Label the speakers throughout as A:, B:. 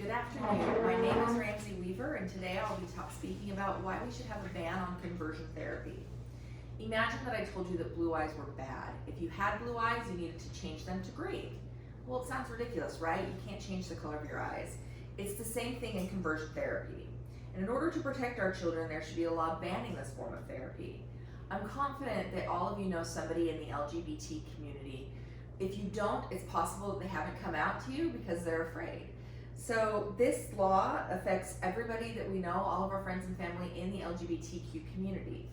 A: Good afternoon. My name is Ramsey Weaver, and today I'll be speaking about why we should have a ban on conversion therapy. Imagine that I told you that blue eyes were bad. If you had blue eyes, you needed to change them to green. Well, it sounds ridiculous, right? You can't change the color of your eyes. It's the same thing in conversion therapy. And in order to protect our children, there should be a law banning this form of therapy. I'm confident that all of you know somebody in the LGBT community. If you don't, it's possible that they haven't come out to you because they're afraid. So this law affects everybody that we know, all of our friends and family in the LGBTQ community.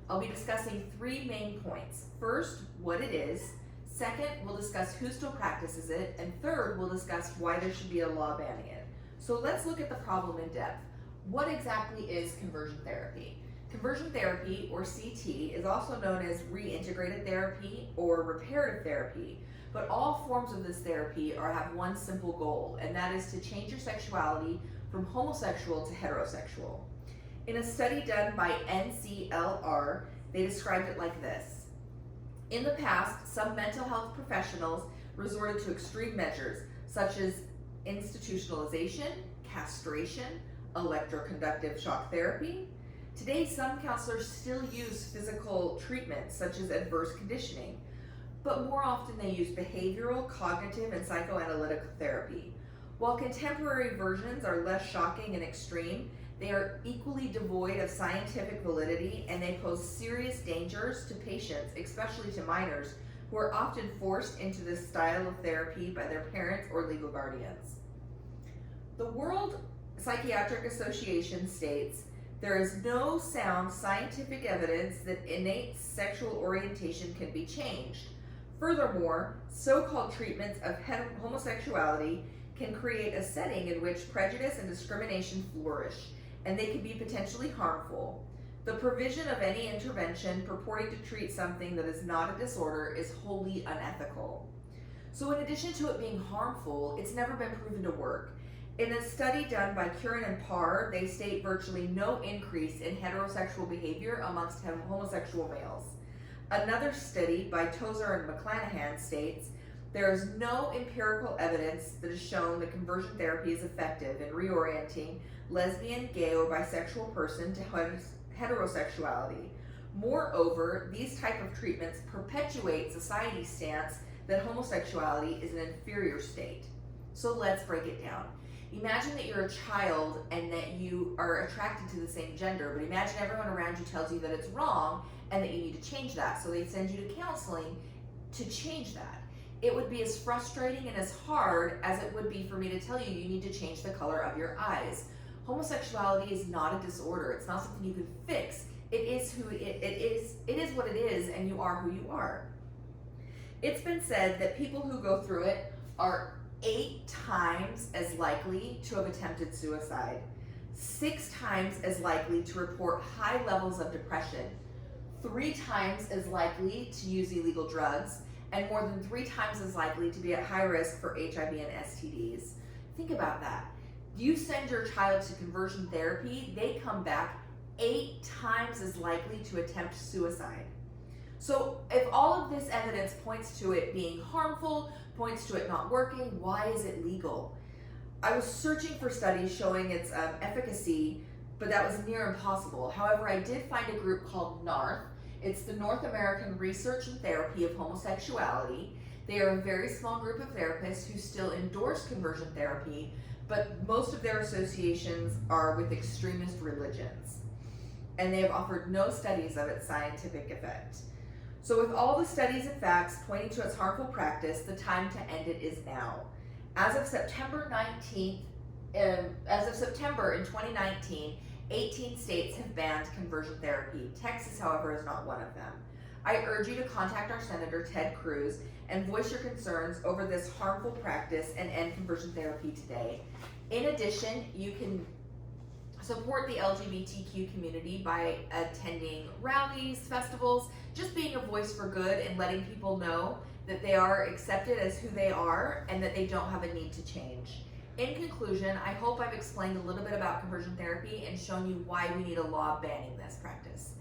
A: I'll be discussing three main points. First, what it is. Second, we'll discuss who still practices it. And third, we'll discuss why there should be a law banning it. So let's look at the problem in depth. What exactly is conversion therapy? Conversion therapy, or CT, is also known as reintegrated therapy or reparative therapy. But all forms of this therapy have one simple goal, and that is to change your sexuality from homosexual to heterosexual. In a study done by NCLR, they described it like this. In the past, some mental health professionals resorted to extreme measures, such as institutionalization, castration, electroconductive shock therapy. Today, some counselors still use physical treatments, such as adverse conditioning, but more often they use behavioral, cognitive, and psychoanalytic therapy. While contemporary versions are less shocking and extreme, they are equally devoid of scientific validity, and they pose serious dangers to patients, especially to minors, who are often forced into this style of therapy by their parents or legal guardians. The World Psychiatric Association states, "There is no sound scientific evidence that innate sexual orientation can be changed. Furthermore, so-called treatments of homosexuality can create a setting in which prejudice and discrimination flourish, and they can be potentially harmful. The provision of any intervention purporting to treat something that is not a disorder is wholly unethical." So in addition to it being harmful, it's never been proven to work. In a study done by Curran and Parr, they state virtually no increase in heterosexual behavior amongst homosexual males. Another study by Tozer and McClanahan states, "There is no empirical evidence that has shown that conversion therapy is effective in reorienting lesbian, gay, or bisexual person to heterosexuality. Moreover, these type of treatments perpetuate society's stance that homosexuality is an inferior state." So let's break it down. Imagine that you're a child and that you are attracted to the same gender, but imagine everyone around you tells you that it's wrong and that you need to change that. So they send you to counseling to change that. It would be as frustrating and as hard as it would be for me to tell you you need to change the color of your eyes. Homosexuality is not a disorder. It's not something you can fix. It is who it is. It is what it is, and you are who you are. It's been said that people who go through it are 8 times as likely to have attempted suicide, 6 times as likely to report high levels of depression, 3 times as likely to use illegal drugs, and more than 3 times as likely to be at high risk for HIV and STDs. Think about that. You send your child to conversion therapy, they come back 8 times as likely to attempt suicide. So if all of this evidence points to it being harmful, points to it not working, why is it legal? I was searching for studies showing its efficacy, but that was near impossible. However, I did find a group called NARTH. It's the North American Research and Therapy of Homosexuality. They are a very small group of therapists who still endorse conversion therapy, but most of their associations are with extremist religions, and they have offered no studies of its scientific effect. So with all the studies and facts pointing to its harmful practice, the time to end it is now. As of September in 2019, 18 states have banned conversion therapy. Texas, however, is not one of them. I urge you to contact our Senator Ted Cruz and voice your concerns over this harmful practice and end conversion therapy today. In addition, you can support the LGBTQ community by attending rallies, festivals, just being a voice for good and letting people know that they are accepted as who they are and that they don't have a need to change. In conclusion, I hope I've explained a little bit about conversion therapy and shown you why we need a law banning this practice.